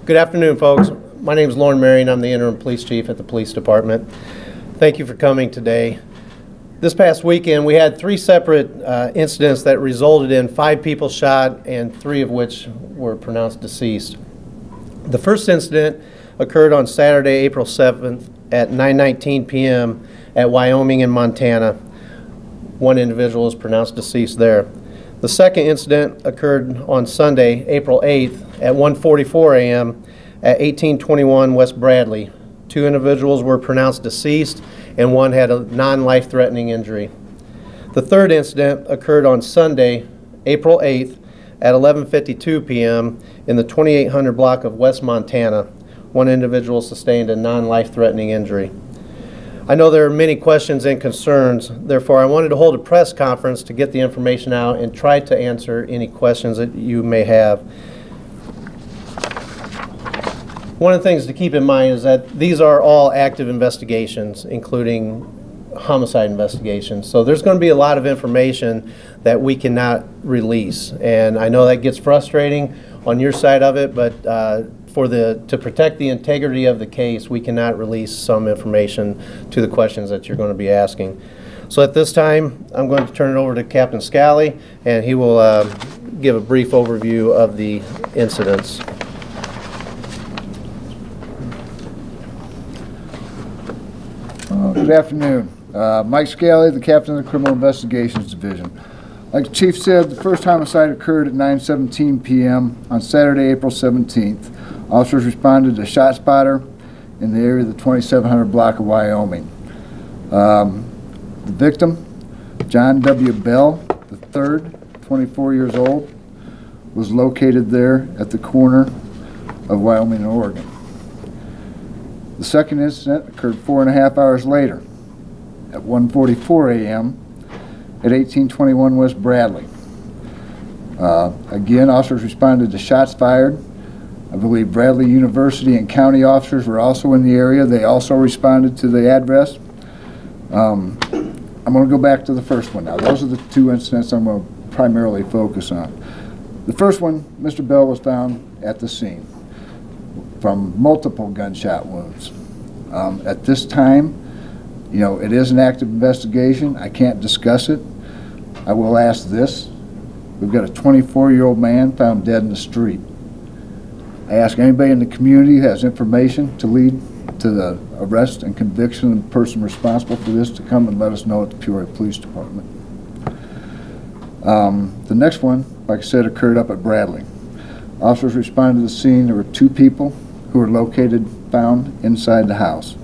Good afternoon, folks. My name is Loren, Marion. I'm the interim police chief at the police department. Thank you for coming today. This past weekend, we had 3 separate incidents that resulted in 5 people shot and 3 of which were pronounced deceased. The first incident occurred on Saturday, April 7th at 9:19 p.m. at Wyoming and Montana. 1 individual was pronounced deceased there. The second incident occurred on Sunday, April 8th at 1:44 a.m. at 1821 West Bradley. 2 individuals were pronounced deceased and 1 had a non-life-threatening injury. The third incident occurred on Sunday, April 8th at 11:52 p.m. in the 2800 block of West Montana. 1 individual sustained a non-life-threatening injury. I know there are many questions and concerns, therefore I wanted to hold a press conference to get the information out and try to answer any questions that you may have. One of the things to keep in mind is that these are all active investigations, including homicide investigations. So there's going to be a lot of information that we cannot release. And I know that gets frustrating on your side of it, but to protect the integrity of the case, we cannot release some information to the questions that you're going to be asking. So at this time, I'm going to turn it over to Captain Scally, and he will give a brief overview of the incidents. Good afternoon. Mike Scally, the captain of the Criminal Investigations Division. Like the chief said, the first homicide occurred at 9:17 p.m. on Saturday, April 17th. Officers responded to a shot spotter in the area of the 2700 block of Wyoming. The victim, John W. Bell III, 24 years old, was located there at the corner of Wyoming and Oregon. The second incident occurred 4.5 hours later at 1:44 a.m. at 1821 West Bradley. Again, officers responded to shots fired. I believe Bradley University and county officers were also in the area. They also responded to the address. I'm going to go back to the first one now. Those are the 2 incidents I'm going to primarily focus on. The first one, Mr. Bell was found at the scene from multiple gunshot wounds. At this time, you know, it is an active investigation. I can't discuss it. I will ask this. We've got a 24-year-old man found dead in the street. I ask anybody in the community who has information to lead to the arrest and conviction of the person responsible for this to come and let us know at the Peoria Police Department. The next one, like I said, occurred up at Bradley. Officers responded to the scene. There were 2 people who were found inside the house.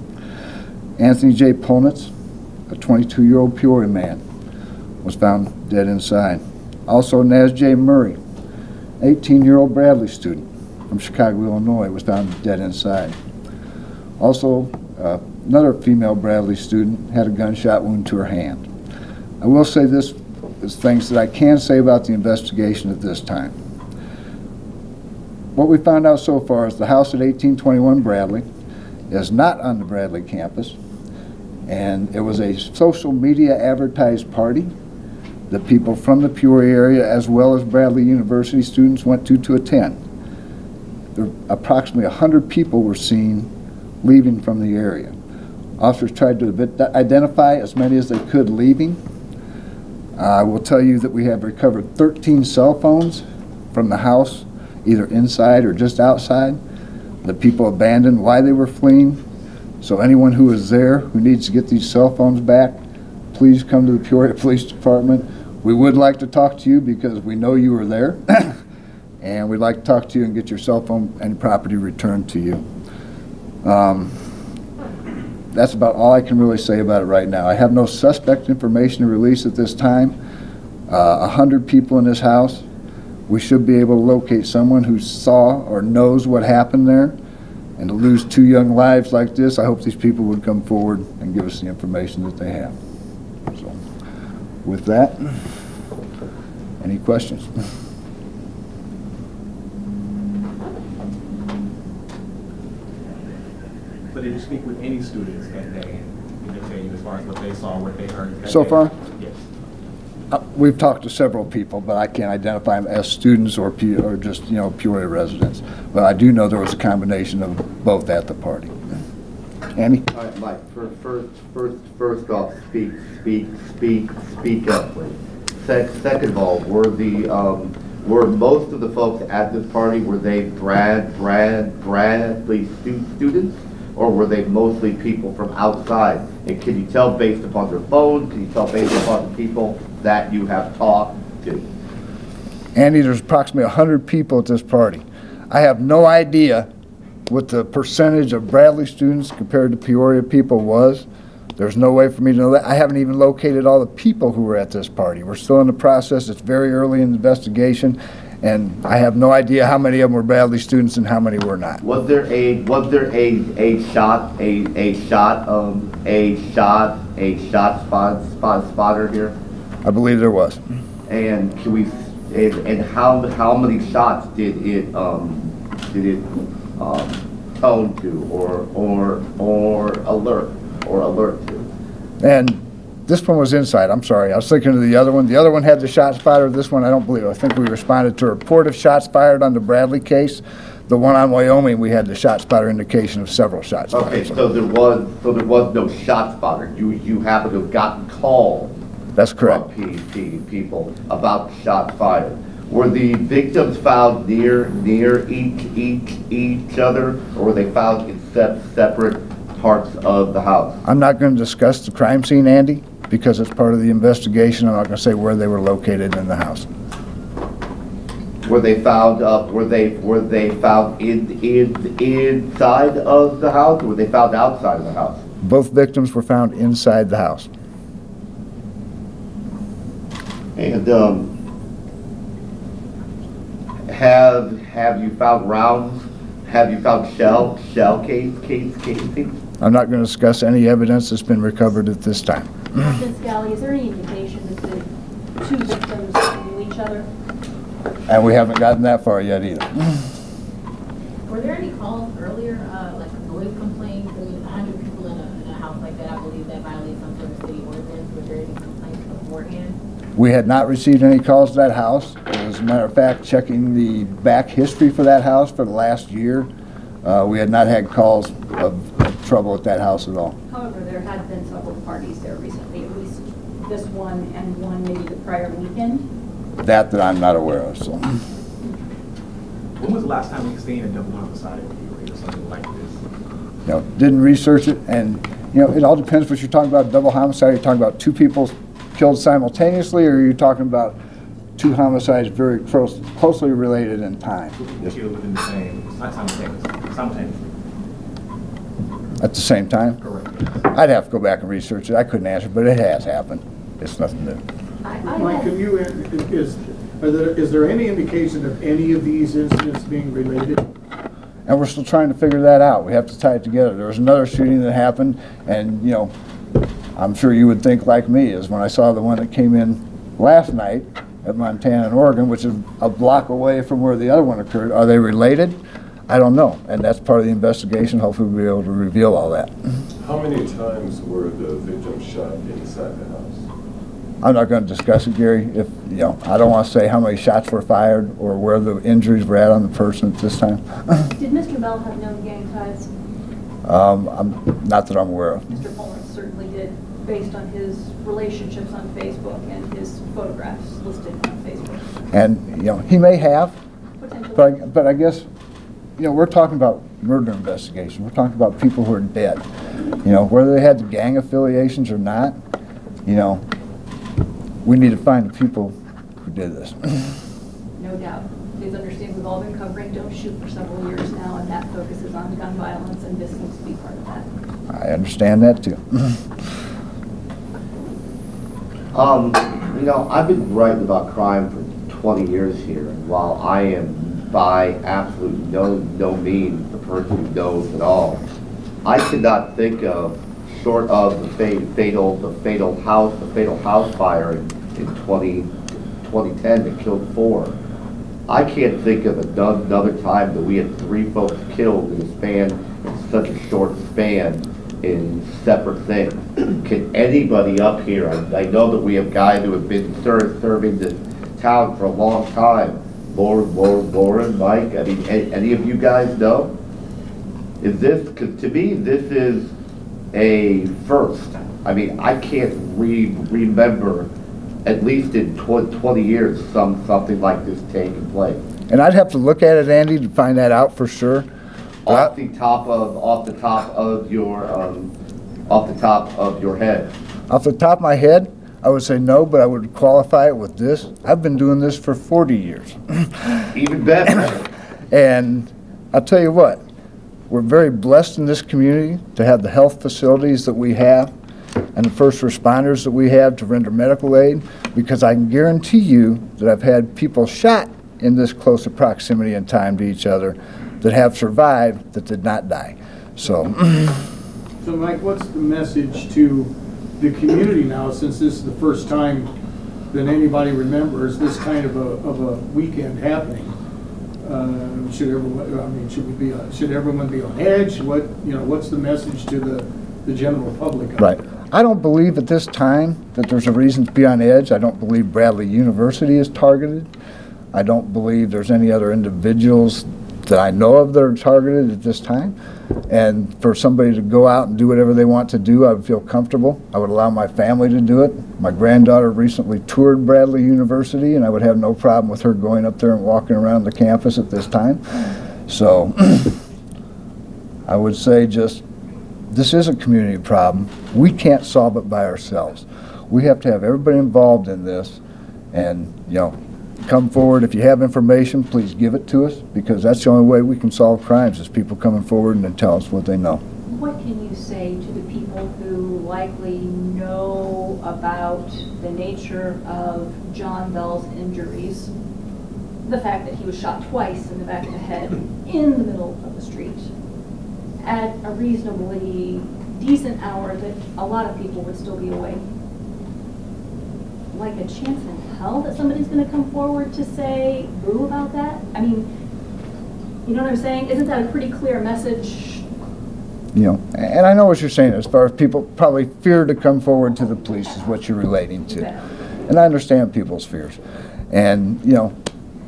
Anthony J. Polnitz, a 22-year-old Peoria man, was found dead inside. Also, Naz J. Murray, 18-year-old Bradley student from Chicago, Illinois, was found dead inside. Also, another female Bradley student had a gunshot wound to her hand. I will say this is things that I can say about the investigation at this time. What we found out so far is the house at 1821 Bradley is not on the Bradley campus, and it was a social media advertised party that people from the Peoria area as well as Bradley University students went to attend. Approximately 100 people were seen leaving from the area. Officers tried to identify as many as they could leaving. I will tell you that we have recovered 13 cell phones from the house, either inside or just outside. The people abandoned why they were fleeing. So anyone who is there who needs to get these cell phones back, please come to the Peoria Police Department. We would like to talk to you because we know you were there. And we'd like to talk to you and get your cell phone and property returned to you. That's about all I can really say about it right now. I have no suspect information to release at this time. 100 people in this house. We should be able to locate someone who saw or knows what happened there. And to lose 2 young lives like this, I hope these people would come forward and give us the information that they have. So, with that, any questions? So did you speak with any students that day? Did they tell you as far as what they saw, what they heard? So far? Yes. We've talked to several people, but I can't identify them as students or just, you know, Peoria residents. But I do know there was a combination of both at the party. Andy? All right, Mike, first off, speak up, please. Second of all, were most of the folks at this party, were they Bradley students, or were they mostly people from outside? And can you tell based upon their phones, can you tell based upon the people that you have talked to? Andy, there's approximately 100 people at this party. I have no idea what the percentage of Bradley students compared to Peoria people was. There's no way for me to know that. I haven't even located all the people who were at this party. We're still in the process. It's very early in the investigation, and I have no idea how many of them were Bradley students and how many were not. Was there a shot spotter here? I believe there was. And can we, and how many shots did it tone to or alert to? And this one was inside. I'm sorry. I was thinking of the other one. The other one had the shots fired. This one, I don't believe. I think we responded to a report of shots fired on the Bradley case. The one on Wyoming, we had the shot spotter indication of several shots fired. Okay, so there was no shot spotter. You happen to have gotten calls. That's correct. From people about shots fired. Were the victims found near each other, or were they found in separate parts of the house? I'm not going to discuss the crime scene, Andy, because it's part of the investigation. I'm not going to say where they were located in the house. Were they found inside of the house, or were they found outside of the house? Both victims were found inside the house. And have you found rounds? Have you found shell casings? I'm not going to discuss any evidence that's been recovered at this time. Captain Scally, is there any indication that the two victims knew each other? And we haven't gotten that far yet either. Were there any calls earlier, like noise complaints? I mean, 100 people in a house like that, I believe that violates some sort of city ordinance. Were there any complaints beforehand? We had not received any calls to that house. As a matter of fact, checking the back history for that house for the last year, we had not had calls of trouble at that house at all. However, there had been several parties there recently, at least this one and one maybe the prior weekend. That I'm not aware of. So. When was the last time you seen a double homicide in Peoria or something like this? You know, didn't research it, and you know, it all depends what you're talking about. Double homicide, you're talking about two people killed simultaneously, or you're talking about two homicides very closely related in time. Killed within the same, not simultaneously. At the same time? Correct. I'd have to go back and research it. I couldn't answer, but it has happened. It's nothing new. Mike, can you, is there any indication of any of these incidents being related? And we're still trying to figure that out. We have to tie it together. There was another shooting that happened, and you know, I'm sure you would think like me, is when I saw the one that came in last night at Montana and Oregon, which is a block away from where the other one occurred. Are they related? I don't know, and that's part of the investigation. Hopefully we'll be able to reveal all that. How many times were the victims shot inside the house? I'm not going to discuss it, Gary. If you know, I don't want to say how many shots were fired or where the injuries were at on the person at this time. Did Mr. Bell have known gang ties? Not that I'm aware of. Mr. Pullman certainly did, based on his relationships on Facebook and his photographs listed on Facebook. And you know, he may have, Potentially. but I guess, you know, we're talking about murder investigation. We're talking about people who are dead. You know, whether they had the gang affiliations or not, you know, we need to find the people who did this. No doubt. Please understand we've all been covering Don't Shoot for several years now, and that focuses on gun violence, and this needs to be part of that. I understand that too. You know, I've been writing about crime for 20 years here, and while I am by absolute no means the person who knows it all, I could not think of, short of the fatal house fire in 2010 that killed 4. I can't think of another time that we had 3 folks killed in such a short span in separate things. Can anybody up here, I know that we have guys who have been serving this town for a long time. Loren, Mike, I mean, any of you guys know? Is this, because to me, this is a first. I mean, I can't remember, at least in 20 years, something like this taking place. And I'd have to look at it, Andy, to find that out for sure. Off the top of your head. Off the top of my head, I would say no, but I would qualify it with this. I've been doing this for 40 years. Even better. And I'll tell you what, we're very blessed in this community to have the health facilities that we have and the first responders that we have to render medical aid, because I can guarantee you that I've had people shot in this close of proximity and time to each other that have survived that did not die. So, So Mike, what's the message to the community now, since this is the first time that anybody remembers this kind of a weekend happening? Should everyone, I mean, should everyone be on edge? What's the message to the general public? right. I don't believe at this time that there's a reason to be on edge. I don't believe Bradley University is targeted. I don't believe there's any other individuals that I know of that are targeted at this time. And for somebody to go out and do whatever they want to do, I would feel comfortable. I would allow my family to do it. My granddaughter recently toured Bradley University, and I would have no problem with her going up there and walking around the campus at this time. So I would say just, this is a community problem. We can't solve it by ourselves. We have to have everybody involved in this, and come forward. If you have information, please give it to us, because that's the only way we can solve crimes, is people coming forward and then tell us what they know. What can you say to the people who likely know about the nature of John Bell's injuries, the fact that he was shot twice in the back of the head in the middle of the street at a reasonably decent hour that a lot of people would still be awake? Like a chance in hell that somebody's going to come forward to say boo about that? I mean, you know what I'm saying? Isn't that a pretty clear message? And I know what you're saying, as far as people probably fear to come forward to the police is what you're relating to. And I understand people's fears. And,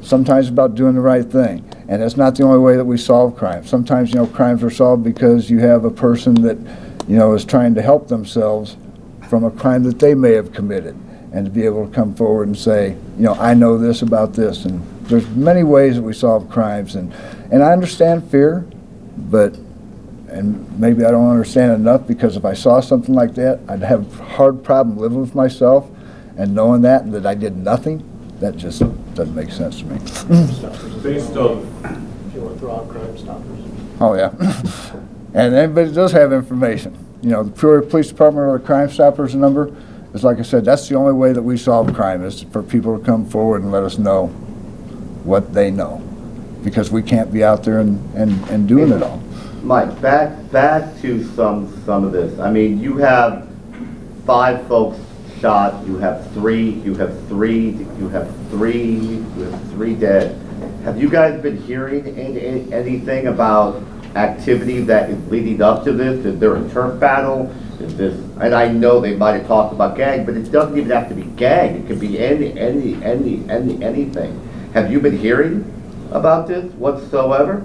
sometimes it's about doing the right thing. And that's not the only way that we solve crimes. Sometimes, crimes are solved because you have a person that, is trying to help themselves from a crime that they may have committed. And to be able to come forward and say, I know this about this. And there's many ways that we solve crimes. And I understand fear, and maybe I don't understand enough, because if I saw something like that, I'd have a hard problem living with myself and knowing that I did nothing. That just doesn't make sense to me. Based on, If you want to throw out Crime Stoppers. Oh, yeah. And anybody does have information. The Peoria Police Department or the Crime Stoppers number is, like I said, that's the only way that we solve crime, is for people to come forward and let us know what they know, because we can't be out there and doing it all. Mike, back to some of this. I mean, you have 5 folks shot. You have three dead. Have you guys been hearing anything about activity that is leading up to this? Is there a turf battle? Is this? And I know they might have talked about gang, but it doesn't even have to be gang. It could be anything. Have you been hearing about this whatsoever?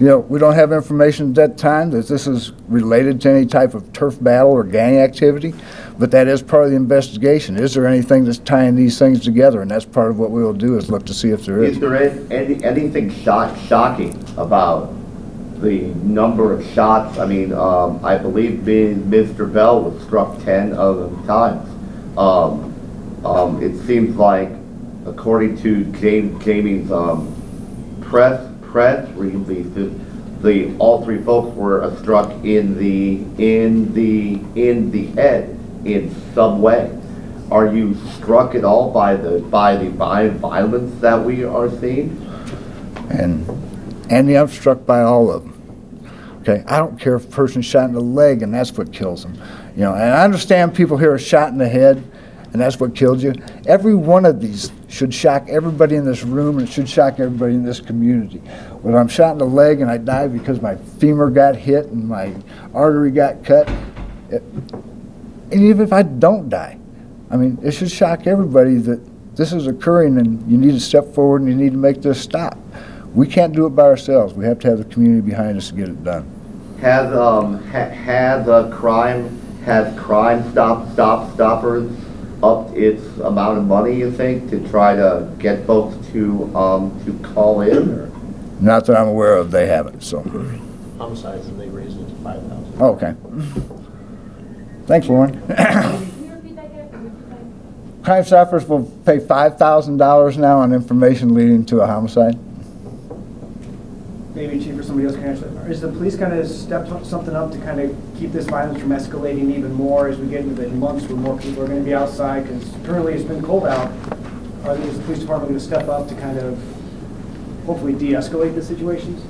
We don't have information at that time that this is related to any type of turf battle or gang activity, but that is part of the investigation. Is there anything that's tying these things together? And that's part of what we will do, is look to see if there is. Is there anything shocking about the number of shots? I mean, I believe Mr. Bell was struck 10 other times. It seems like, according to Jamie's press releases, all 3 folks were struck in the head in some way. Are you struck at all by the violence that we are seeing? And I'm struck by all of them. Okay, I don't care if a person's shot in the leg and that's what kills them. And I understand people here are shot in the head and that's what killed you. Every one of these should shock everybody in this room, and it should shock everybody in this community. When I'm shot in the leg and I die because my femur got hit and my artery got cut, and even if I don't die, I mean, it should shock everybody that this is occurring and you need to step forward and you need to make this stop. We can't do it by ourselves. We have to have the community behind us to get it done. Has crime stoppers upped its amount of money, you think, to try to get folks to call in? Or? Not that I'm aware of, they haven't, so. Homicides, and they raised it to 5,000. Okay. Thanks, Loren. Crime Stoppers will pay $5,000 now on information leading to a homicide. Maybe Chief or somebody else can answer that. Is the police going to step something up to kind of keep this violence from escalating even more as we get into the months where more people are going to be outside? Because currently it's been cold out. Is the police department going to step up to kind of hopefully de-escalate the situations?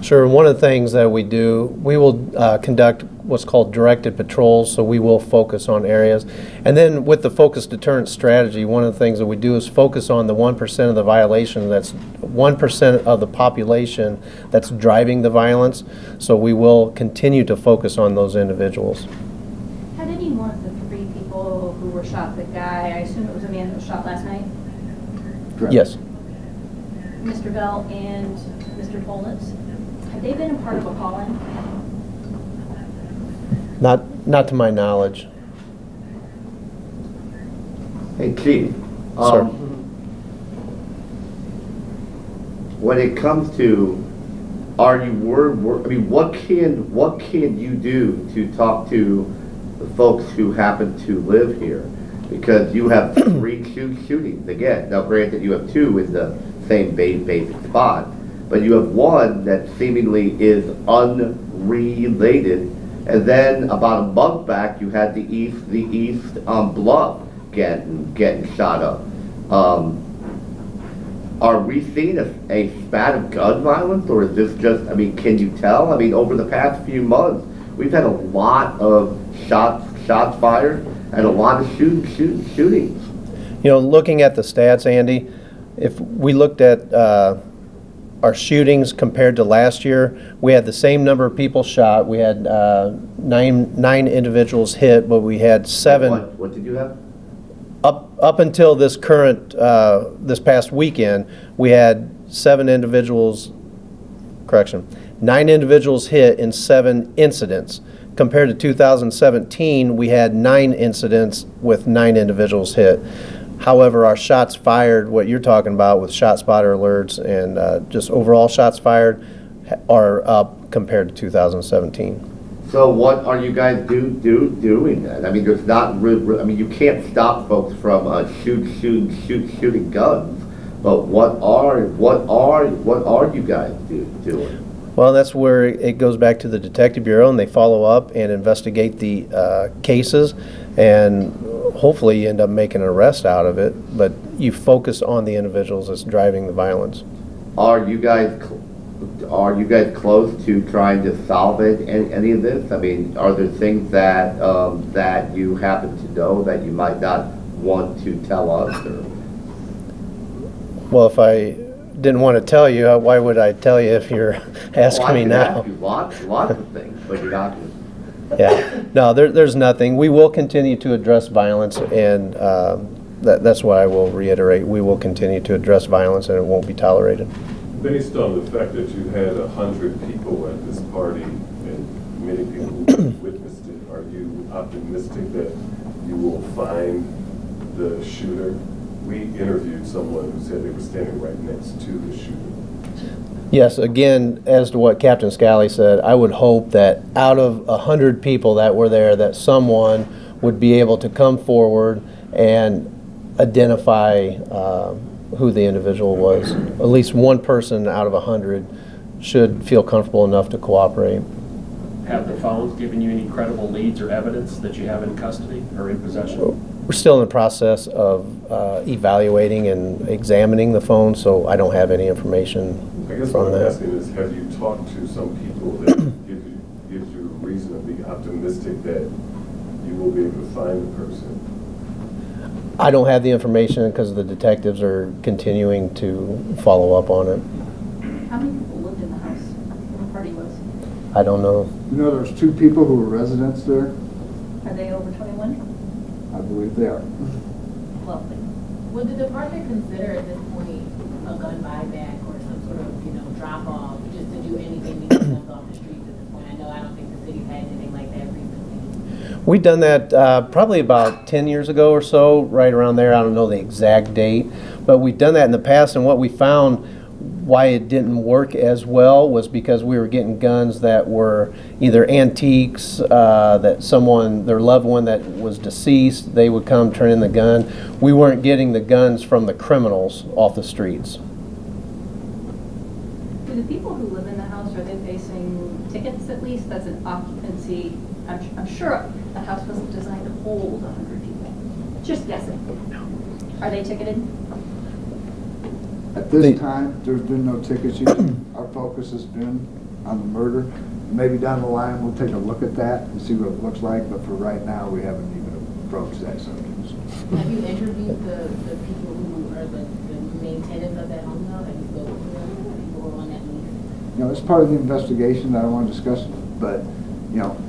Sure. One of the things that we do, we will conduct what's called directed patrols, so we will focus on areas. And then with the focused deterrence strategy, one of the things that we do is focus on the 1% of the violation, that's 1% of the population that's driving the violence. So we will continue to focus on those individuals. Had any one of the 3 people who were shot, the guy, I assume it was a man that was shot last night? Correct. Yes. Mr. Bell and Mr. Polnitz, have they been a part of a call-in? Not to my knowledge. Hey, Chief. Sir. When it comes to, are you worried? I mean, what can you do to talk to the folks who happen to live here? Because you have 3 shootings again. Now, granted, you have 2 in the same basic spot, but you have 1 that seemingly is unrelated. And then about a month back, you had the East Bluff getting shot up. Are we seeing a spat of gun violence, or is this just? I mean, can you tell? I mean, over the past few months, we've had a lot of shots fired and a lot of shootings. You know, looking at the stats, Andy, if we looked at our shootings compared to last year, we had the same number of people shot. We had nine individuals hit, but we had 7. What did you have? Up until this current, this past weekend, we had 7 individuals, 9 individuals hit in 7 incidents. Compared to 2017, we had 9 incidents with 9 individuals hit. However, our shots fired, what you're talking about with shot spotter alerts and just overall shots fired, are up compared to 2017. So what are you guys doing then? I mean, there's not. I mean, you can't stop folks from shooting guns. But what are you guys doing? Well, that's where it goes back to the Detective Bureau, and they follow up and investigate the cases, and hopefully you end up making an arrest out of it. But you focus on the individuals that's driving the violence. Are you guys close to trying to solve any of this? I mean, are there things that that you happen to know that you might not want to tell us? Or? Well, if I didn't want to tell you, why would I tell you if you're asking me now? I can ask you lots of things, but you're not going to. Yeah, no, there's nothing. We will continue to address violence, and that's what I will reiterate. We will continue to address violence, and it won't be tolerated. Based on the fact that you had 100 people at this party and many people witnessed it, are you optimistic that you will find the shooter? We interviewed someone who said they were standing right next to the shooter. Yes, again, as to what Captain Scally said, I would hope that out of 100 people that were there, that someone would be able to come forward and identify who the individual was. At least one person out of 100 should feel comfortable enough to cooperate. Have the phones given you any credible leads or evidence that you have in custody or in possession? We're still in the process of evaluating and examining the phone, so I don't have any information I guess from what I'm that. asking is, have you talked to some people that gives you reason to be optimistic that you will be able to find the person? I don't have the information because the detectives are continuing to follow up on it. How many people lived in the house when the party was? I don't know. You know, there's 2 people who were residents there. Are they over 21? I believe they are. Lovely. Would the department consider at this point a gun buyback or some sort of, drop off, just to do anything to get guns off the streets at this point? I don't think the city's had anything like that recently. We've done that probably about 10 years ago or so, right around there. I don't know the exact date, but we've done that in the past, and what we found why it didn't work as well was because we were getting guns that were either antiques, that someone, their loved one that was deceased, they would come turn in the gun. We weren't getting the guns from the criminals off the streets. Do the people who live in the house, are they facing tickets at least? That's an occupancy. I'm sure the house wasn't designed to hold 100 people. Just guessing. Are they ticketed? At this time, there's been no tickets yet. Our focus has been on the murder. Maybe down the line, we'll take a look at that and see what it looks like, but for right now, we haven't even approached that subject. Have you interviewed the people who are the main tenants of that home now? Have you spoken to them, people who are on that lease? It's part of the investigation that I want to discuss, but,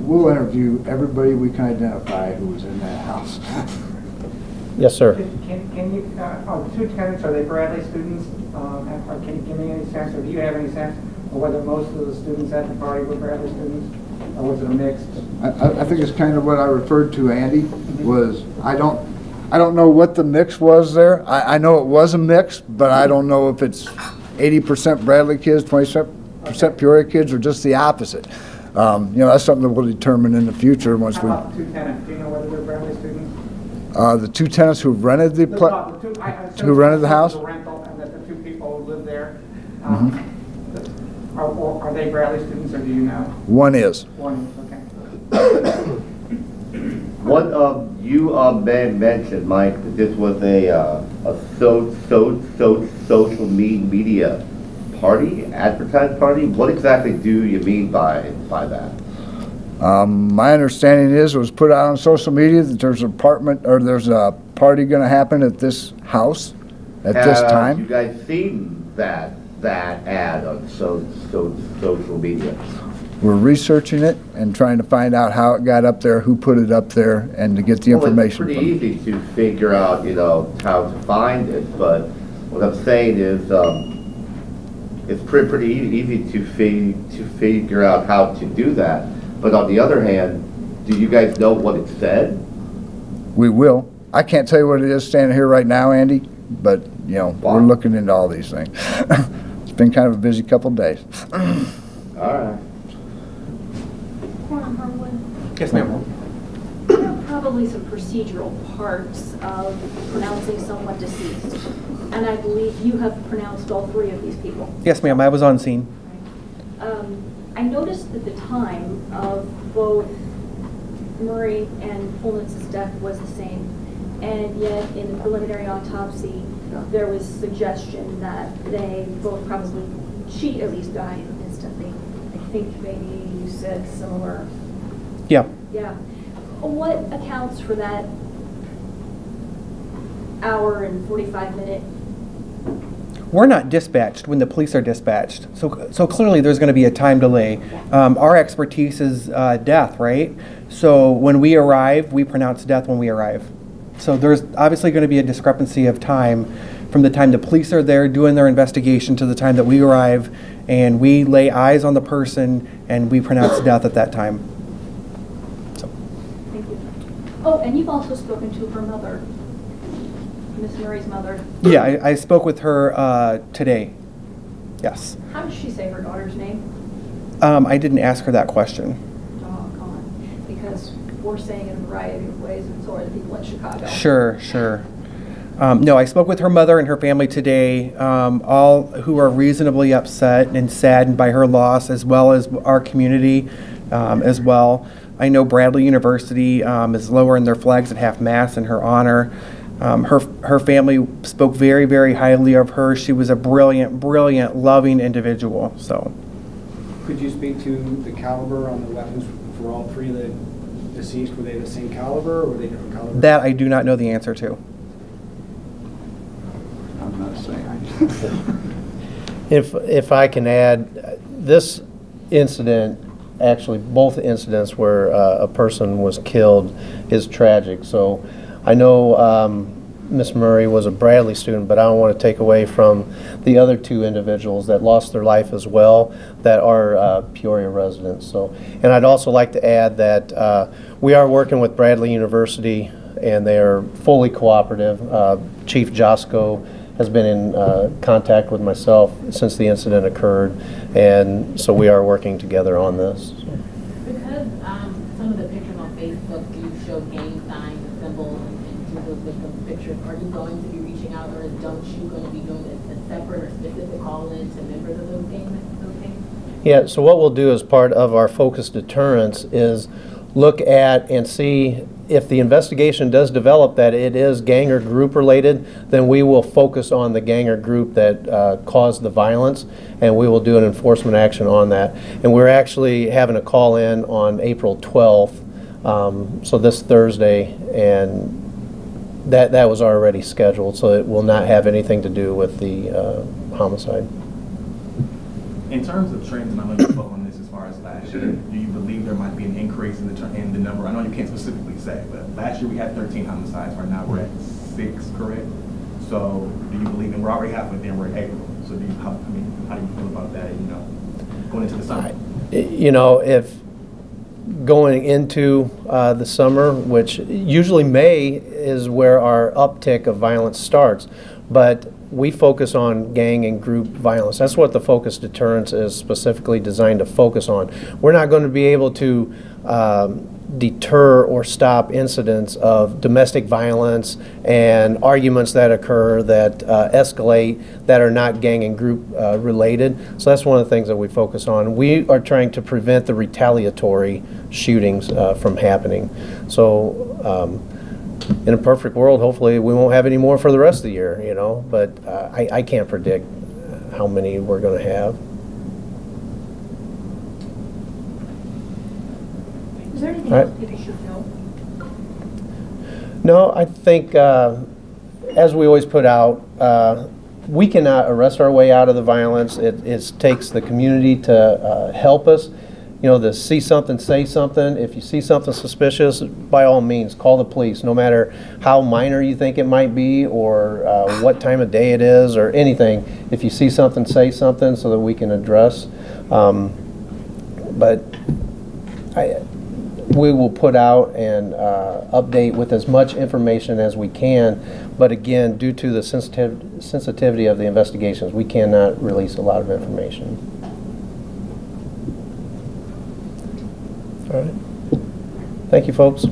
we'll interview everybody we can identify who was in that house. Yes, sir. Can you, the 2 tenants, are they Bradley students? Can you give me any sense, or do you have any sense of whether most of the students at the party were Bradley students? Or was it a mix? I think it's kind of what I referred to, Andy, was I don't know what the mix was there. I know it was a mix, but I don't know if it's 80% Bradley kids, 20% Peoria kids, or just the opposite. That's something that we'll determine in the future once we... How about the 2 tenants? Do you know whether they're Bradley students? The 2 tenants who rented the house? Rental, and that the 2 people who live there, are they Bradley students, or do you know? One is. One is, okay. What you mentioned, Mike, that this was a social media party, advertised party. What exactly do you mean by that? My understanding is it was put out on social media that there's a party going to happen at this house at this time. Have you guys seen that ad on social media? We're researching it and trying to find out how it got up there, who put it up there, and to get the information. It's pretty easy to figure out, how to find it. But what I'm saying is, it's pretty easy to figure out how to do that. But on the other hand, do you guys know what it said? We will. I can't tell you what it is standing here right now, Andy, but, Wow. We're looking into all these things. It's been kind of a busy couple of days. All right. Yes, ma'am. There are probably some procedural parts of pronouncing someone deceased. And I believe you have pronounced all 3 of these people. Yes, ma'am. I was on scene. I noticed that the time of both Murray and Pullman's death was the same, and yet in the preliminary autopsy, there was suggestion that they both probably, she at least died instantly. I think maybe you said similar. Yeah. Yeah. What accounts for that hour and 45-minute? We're not dispatched when the police are dispatched. So clearly there's going to be a time delay. Our expertise is death, right? So when we arrive, we pronounce death when we arrive. So there's obviously going to be a discrepancy of time from the time the police are there doing their investigation to the time that we arrive, and we lay eyes on the person and we pronounce death at that time. So. Thank you. Oh, and you've also spoken to her mother, Miss Murray's mother. Yeah, I spoke with her today. Yes. How does she say her daughter's name? I didn't ask her that question. Doggone. Because we're saying it in a variety of ways, and so are the people in Chicago. Sure. No, I spoke with her mother and her family today, all who are reasonably upset and saddened by her loss, as well as our community as well. I know Bradley University is lowering their flags at half-mast in her honor. Her family spoke very, very highly of her. She was a brilliant, loving individual. So, could you speak to the caliber on the weapons for all 3 of the deceased? Were they the same caliber, or were they different caliber? That I do not know the answer to. want to say. If I can add, this incident, actually both incidents where a person was killed is tragic. So I know Miss Murray was a Bradley student, but I don't want to take away from the other two individuals that lost their life as well that are Peoria residents. So, and I'd also like to add that we are working with Bradley University and they are fully cooperative. Chief Josco has been in contact with myself since the incident occurred, and so we are working together on this. Because some of the pictures on Facebook do show gang signs and symbols and do those victims' pictures, are you going to be reaching out, or is Don't Shoot going to be doing a separate or specific call-in to members of those gangs? Yeah, so what we'll do as part of our focused deterrence is look at and see if the investigation does develop that it is gang or group related, then we will focus on the gang or group that caused the violence, and we will do an enforcement action on that. And we're actually having a call in on April 12th, so this Thursday, and that was already scheduled, so it will not have anything to do with the homicide. In terms of trends, and I know you spoke on this as far as last year, do you believe there might be an increase in the number? I know you can't specifically say, but last year we had 13 homicides. Right now we're at 6, correct? So do you believe, and we're already halfway there, we're in April. So do you, how do you feel about that? You know, going into the summer. You know, if going into the summer, which usually May is where our uptick of violence starts, but we focus on gang and group violence. That's what the focused deterrence is specifically designed to focus on. We're not going to be able to deter or stop incidents of domestic violence and arguments that occur that escalate that are not gang and group related. So that's one of the things that we focus on. We are trying to prevent the retaliatory shootings from happening. So in a perfect world, hopefully we won't have any more for the rest of the year, you know, but I can't predict how many we're going to have. Is there anything All right. else people should know? No, I think as we always put out, we cannot arrest our way out of the violence. It takes the community to help us. You know, to see something, say something. If you see something suspicious, by all means, call the police, no matter how minor you think it might be or what time of day it is or anything. If you see something, say something so that we can address. But we will put out and update with as much information as we can. But again, due to the sensitivity of the investigations, we cannot release a lot of information. All right. Thank you, folks.